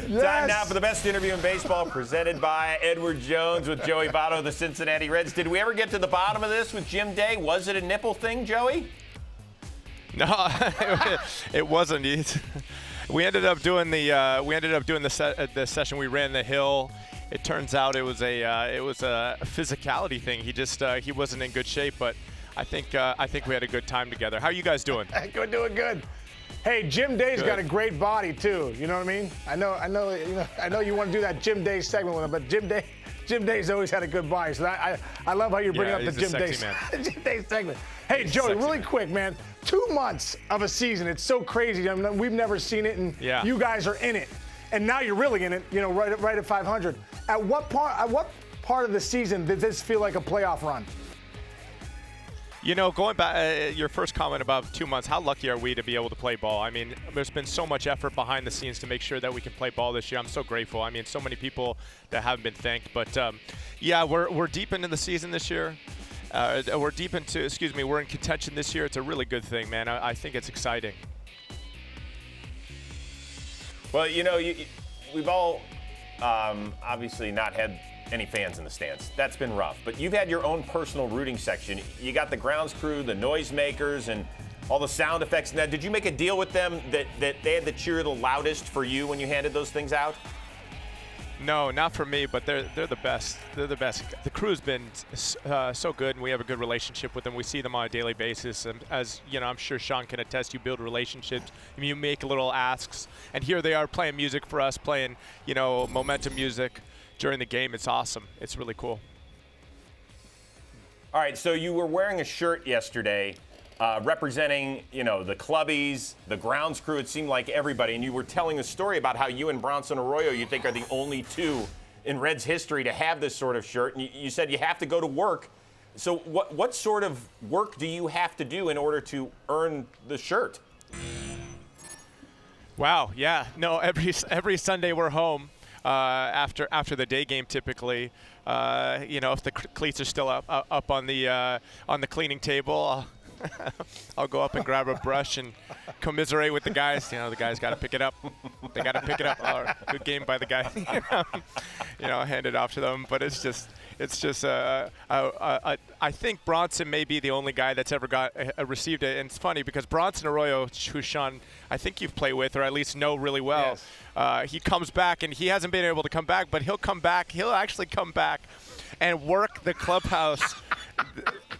Yes. Time now for the best interview in baseball, presented by Edward Jones with Joey Votto of the Cincinnati Reds. Did we ever get to the bottom of this with Jim Day? Was it a nipple thing, Joey? No, it wasn't. We ended up doing the session. We ran the hill. It turns out it was a physicality thing. He wasn't in good shape, but I think we had a good time together. How are you guys doing? Good, doing good. Hey, Jim Day's got a great body too. You know what I mean? I know you want to do that Jim Day segment with him, but Jim Day's always had a good body. So I love how you're bringing up the Jim Day Jim Day segment. Hey, Joey, really quick, man. 2 months of a season. It's so crazy. I mean, we've never seen it, and you guys are in it. And now you're really in it, right at 500. At what part of the season did this feel like a playoff run? Going back, your first comment about 2 months, how lucky are we to be able to play ball? I mean, there's been so much effort behind the scenes to make sure that we can play ball this year. I'm so grateful. I mean, so many people that haven't been thanked. But, we're deep into the season this year. We're in contention this year. It's a really good thing, man. I think it's exciting. Well, we've all obviously not had any fans in the stands. That's been rough. But you've had your own personal rooting section. You got the grounds crew, the noisemakers, and all the sound effects. Now, did you make a deal with them that they had to cheer the loudest for you when you handed those things out? No, not for me, but they're the best. They're the best. The crew's been so good, and we have a good relationship with them. We see them on a daily basis, and as I'm sure Sean can attest, you build relationships. I mean, you make little asks, and here they are playing music for us, playing momentum music during the game. It's awesome. It's really cool. All right, so you were wearing a shirt yesterday representing, the Clubbies, the grounds crew. It seemed like everybody. And you were telling a story about how you and Bronson Arroyo, you think, are the only two in Reds history to have this sort of shirt. And you said you have to go to work. So what sort of work do you have to do in order to earn the shirt? Wow, yeah. No, every Sunday we're home. After the day game, typically, if the cleats are still up on the cleaning table, I'll go up and grab a brush and commiserate with the guys. The guys got to pick it up. They got to pick it up. Oh, good game by the guy. Hand it off to them. But it's just. I think Bronson may be the only guy that's ever received it. And it's funny because Bronson Arroyo, who Sean, I think you've played with or at least know really well. Yes. He comes back, and he hasn't been able to come back, but he'll come back. He'll actually come back and work the clubhouse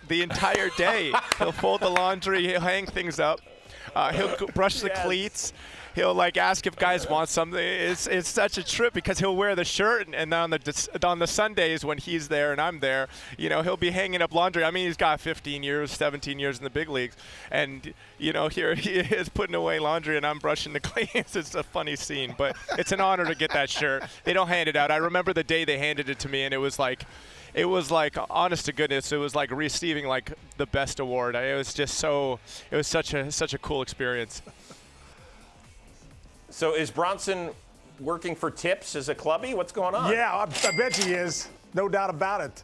the entire day. He'll fold the laundry. He'll hang things up. He'll brush the cleats. He'll ask if guys want something. It's such a trip because he'll wear the shirt, and on the Sundays when he's there and I'm there, he'll be hanging up laundry. I mean, he's got 15 years, 17 years in the big leagues, and here he is putting away laundry, and I'm brushing the cleats. It's a funny scene, but it's an honor to get that shirt. They don't hand it out. I remember the day they handed it to me, and it was like, honest to goodness, it was like receiving the best award. It was such a cool experience. So is Bronson working for tips as a clubby? What's going on? Yeah, I bet he is. No doubt about it.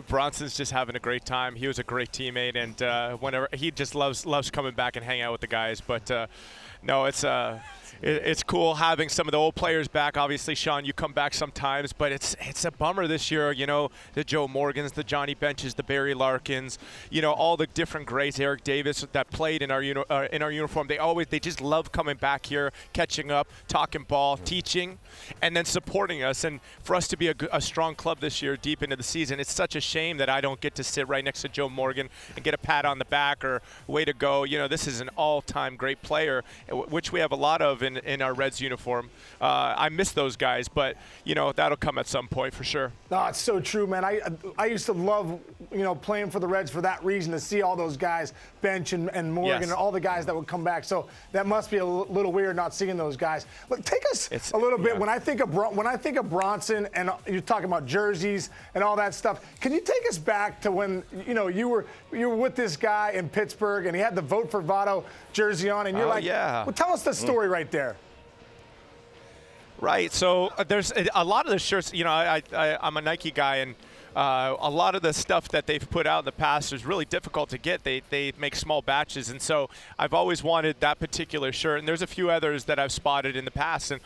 Bronson's just having a great time. He was a great teammate, and whenever he just loves coming back and hang out with the guys. But no, it's cool having some of the old players back. Obviously, Sean, you come back sometimes, but it's a bummer this year. The Joe Morgans, the Johnny Benches, the Barry Larkins, all the different greats, Eric Davis that played in our uniform. They just love coming back here, catching up, talking ball, teaching, and then supporting us. And for us to be a strong club this year, deep into the season, it's such a shame that I don't get to sit right next to Joe Morgan and get a pat on the back or way to go. This is an all-time great player, which we have a lot of in our Reds uniform. I miss those guys, but that'll come at some point for sure. No, it's so true, man. I used to love playing for the Reds for that reason, to see all those guys, Bench and Morgan, and all the guys that would come back. So that must be a little weird not seeing those guys. Look, take us a little bit. When I think of Bronson, and you're talking about jerseys and all that stuff, can you take us back to when you were with this guy in Pittsburgh and he had the Vote for Votto jersey on, and you're well, tell us the story right there. Right. So there's a lot of the shirts. I'm a Nike guy, and a lot of the stuff that they've put out in the past is really difficult to get. They make small batches, and so I've always wanted that particular shirt. And there's a few others that I've spotted in the past, and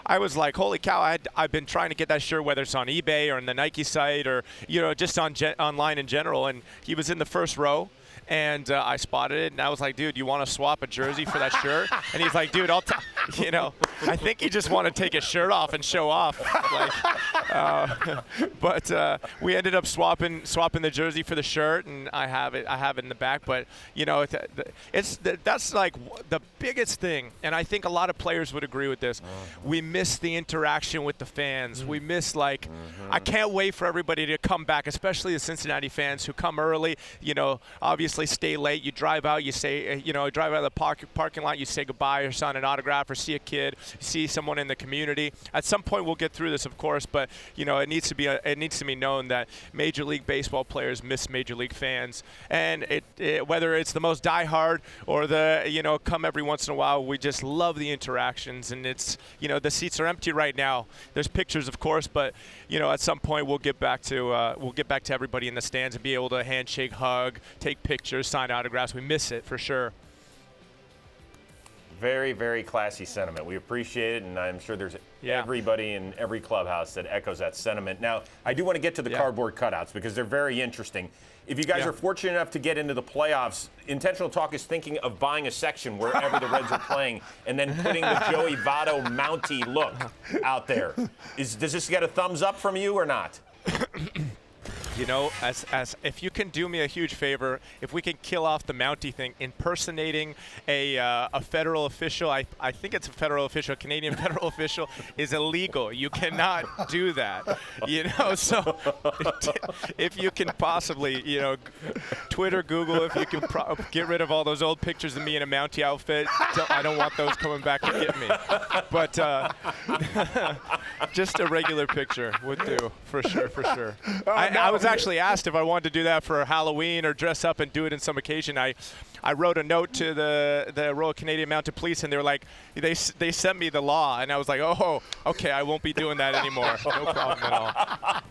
I was like, holy cow! I've been trying to get that shirt, whether it's on eBay or on the Nike site or just online in general. And he was in the first row. And I spotted it, and I was like, dude, you want to swap a jersey for that shirt? And he's like, dude, I think he just want to take his shirt off and show off. But we ended up swapping the jersey for the shirt, and I have it in the back. But that's like the biggest thing, and I think a lot of players would agree with this. We miss the interaction with the fans. We miss I can't wait for everybody to come back, especially the Cincinnati fans who come early. Obviously stay late. You drive out, you say, drive out of the parking lot, you say goodbye or sign an autograph or see a kid, see someone in the community. At some point we'll get through this, of course, but it needs to be known that Major League Baseball players miss Major League fans, and whether it's the most diehard or the come every once in a while, we just love the interactions. And it's the seats are empty right now. There's pictures, of course, but at some point we'll get back to everybody in the stands and be able to handshake, hug, take pictures, sign autographs. We miss it for sure. Very, very classy sentiment. We appreciate it, and I'm sure there's everybody in every clubhouse that echoes that sentiment. Now, I do want to get to the cardboard cutouts because they're very interesting. If you guys are fortunate enough to get into the playoffs, Intentional Talk is thinking of buying a section wherever the Reds are playing and then putting the Joey Votto mountie look out there. Does this get a thumbs up from you or not? As if you can do me a huge favor, if we can kill off the mountie thing, impersonating a federal official, I think it's a federal official, Canadian federal official, is illegal. You cannot do that. So if you can possibly, Twitter, Google, if you can get rid of all those old pictures of me in a mountie outfit. I don't want those coming back to get me. But just a regular picture would do, for sure. I was actually asked if I wanted to do that for Halloween or dress up and do it in some occasion. I wrote a note to the Royal Canadian Mounted Police, and they were like, they sent me the law, and I was like, oh, okay, I won't be doing that anymore. No problem at all.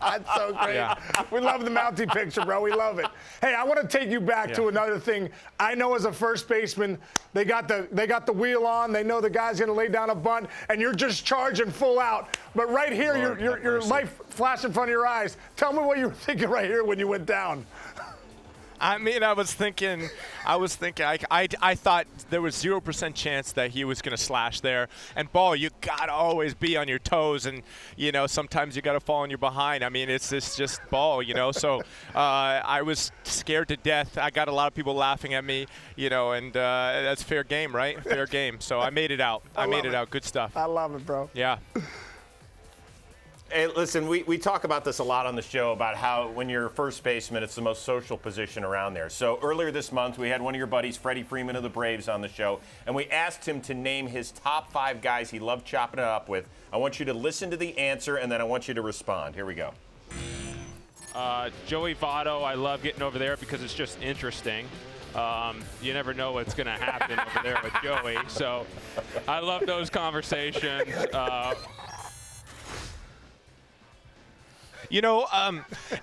That's so great. Yeah. We love the mountie picture, bro. We love it. Hey, I want to take you back to another thing. I know as a first baseman, they got the wheel on. They know the guy's going to lay down a bunt, and you're just charging full out. But right here, your life flashed in front of your eyes. Tell me what you were thinking right here when you went down. I mean, I was thinking, I thought there was 0% chance that he was going to slash there. And ball, you got to always be on your toes. And, sometimes you got to fall on your behind. I mean, it's just ball, So I was scared to death. I got a lot of people laughing at me, and that's fair game, right? Fair game. So I made it out. I made it out. Good stuff. I love it, bro. Yeah. Hey, listen, we talk about this a lot on the show about how when you're a first baseman, it's the most social position around there. So earlier this month, we had one of your buddies, Freddie Freeman of the Braves, on the show, and we asked him to name his top 5 guys he loved chopping it up with. I want you to listen to the answer, and then I want you to respond. Here we go. Joey Votto, I love getting over there because it's just interesting. You never know what's going to happen over there with Joey. So I love those conversations.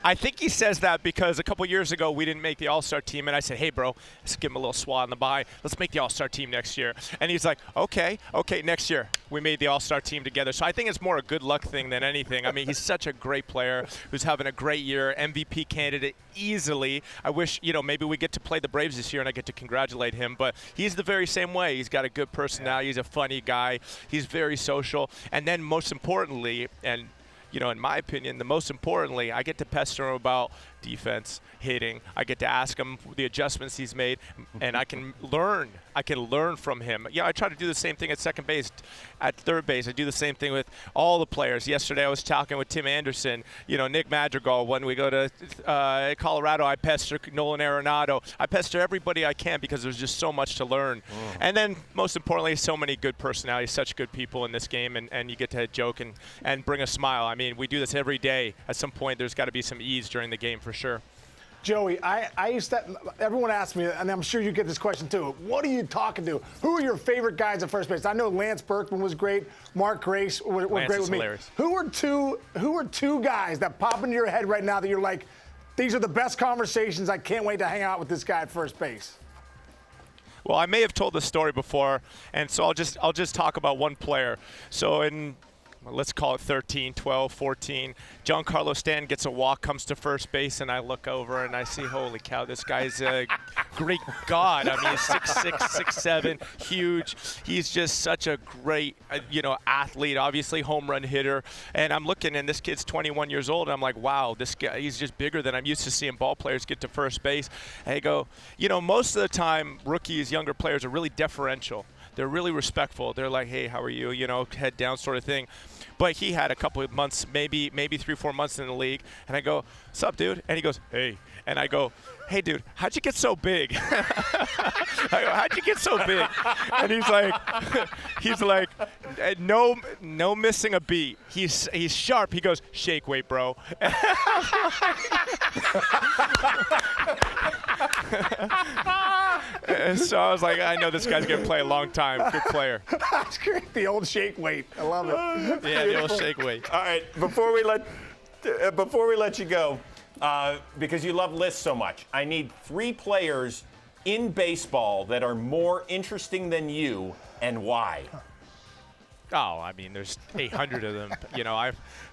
I think he says that because a couple years ago we didn't make the All-Star team, and I said, hey, bro, let's give him a little swat in the behind. Let's make the All-Star team next year. And he's like, okay, next year. We made the All-Star team together. So I think it's more a good luck thing than anything. I mean, he's such a great player who's having a great year, MVP candidate easily. I wish, maybe we get to play the Braves this year and I get to congratulate him. But he's the very same way. He's got a good personality. He's a funny guy. He's very social. And then most importantly, and in my opinion, most importantly, I get to pester him about defense, hitting. I get to ask him the adjustments he's made, and I can learn. I can learn from him. I try to do the same thing at second base, at third base. I do the same thing with all the players. Yesterday I was talking with Tim Anderson, Nick Madrigal. When we go to Colorado, I pester Nolan Arenado. I pester everybody I can because there's just so much to learn. And then most importantly, so many good personalities, such good people in this game, and you get to joke and bring a smile. I mean, we do this every day. At some point, there's got to be some ease during the game for sure. Joey, I used to, everyone asks me, and I'm sure you get this question too, what are you talking to? Who are your favorite guys at first base? I know Lance Berkman was great. Mark Grace was great with me. Hilarious. Who are two guys that pop into your head right now that you're like, these are the best conversations. I can't wait to hang out with this guy at first base? Well, I may have told this story before, and so I'll just talk about one player. So in let's call it 13, 12, 14. Giancarlo Stanton gets a walk, comes to first base, and I look over and I see, holy cow, this guy's a great God. I mean, he's 6'6", 6'7", huge. He's just such a great, athlete, obviously home run hitter. And I'm looking, and this kid's 21 years old, and I'm like, wow, this guy, he's just bigger than I'm used to seeing ball players get to first base. And I go, most of the time, rookies, younger players are really deferential. They're really respectful. They're like, hey, how are you? Head down sort of thing. But he had a couple of months, maybe 3-4 months in the league. And I go, what's up, dude? And he goes, hey. And I go, hey, dude, how'd you get so big? I go, how'd you get so big? And he's like, no missing a beat. He's sharp. He goes, shake weight, bro. And so I was like, I know this guy's going to play a long time. Good player. That's great. The old shake weight. I love it. Yeah, the old shake weight. All right, before we let you go, because you love lists so much, I need 3 players in baseball that are more interesting than you, and why? Oh, I mean, there's 800 of them.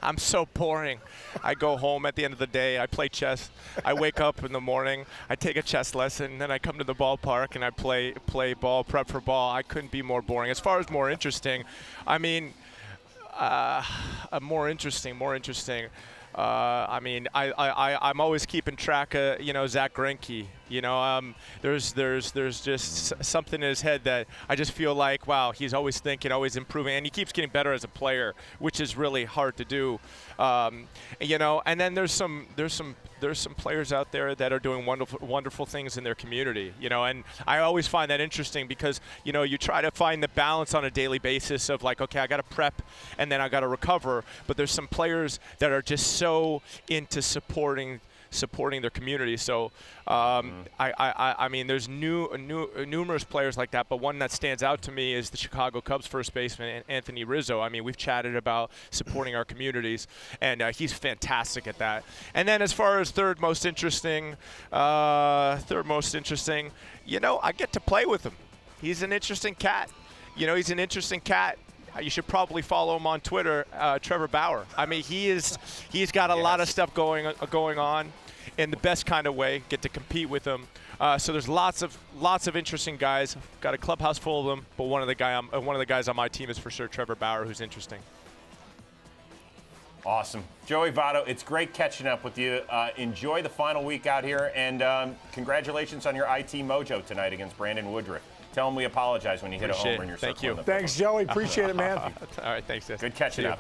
I'm so boring. I go home at the end of the day. I play chess. I wake up in the morning. I take a chess lesson. Then I come to the ballpark and I play ball, prep for ball. I couldn't be more boring. As far as more interesting, I mean, more interesting. I'm always keeping track of, Zach Greinke. There's just something in his head that I just feel like, wow, he's always thinking, always improving, and he keeps getting better as a player, which is really hard to do. And then there's some players out there that are doing wonderful things in their community, and I always find that interesting because, you try to find the balance on a daily basis of like, okay, I got to prep and then I got to recover, but there's some players that are just so into supporting their community. So I mean, there's numerous players like that, but one that stands out to me is the Chicago Cubs first baseman, Anthony Rizzo. I mean, we've chatted about supporting our communities, and he's fantastic at that. And then as far as third most interesting, I get to play with him. He's an interesting cat. You should probably follow him on Twitter, Trevor Bauer. I mean, he's got a lot of stuff going on in the best kind of way. Get to compete with him. So there's lots of interesting guys. Got a clubhouse full of them, but one of the guys on my team is for sure Trevor Bauer, who's interesting. Awesome. Joey Votto, it's great catching up with you. Enjoy the final week out here, and congratulations on your IT mojo tonight against Brandon Woodruff. Tell him we apologize when you hit a homer in your Thank circle. you. Thanks, Joey. Appreciate it, man. All right, thanks, guys. Good catching up.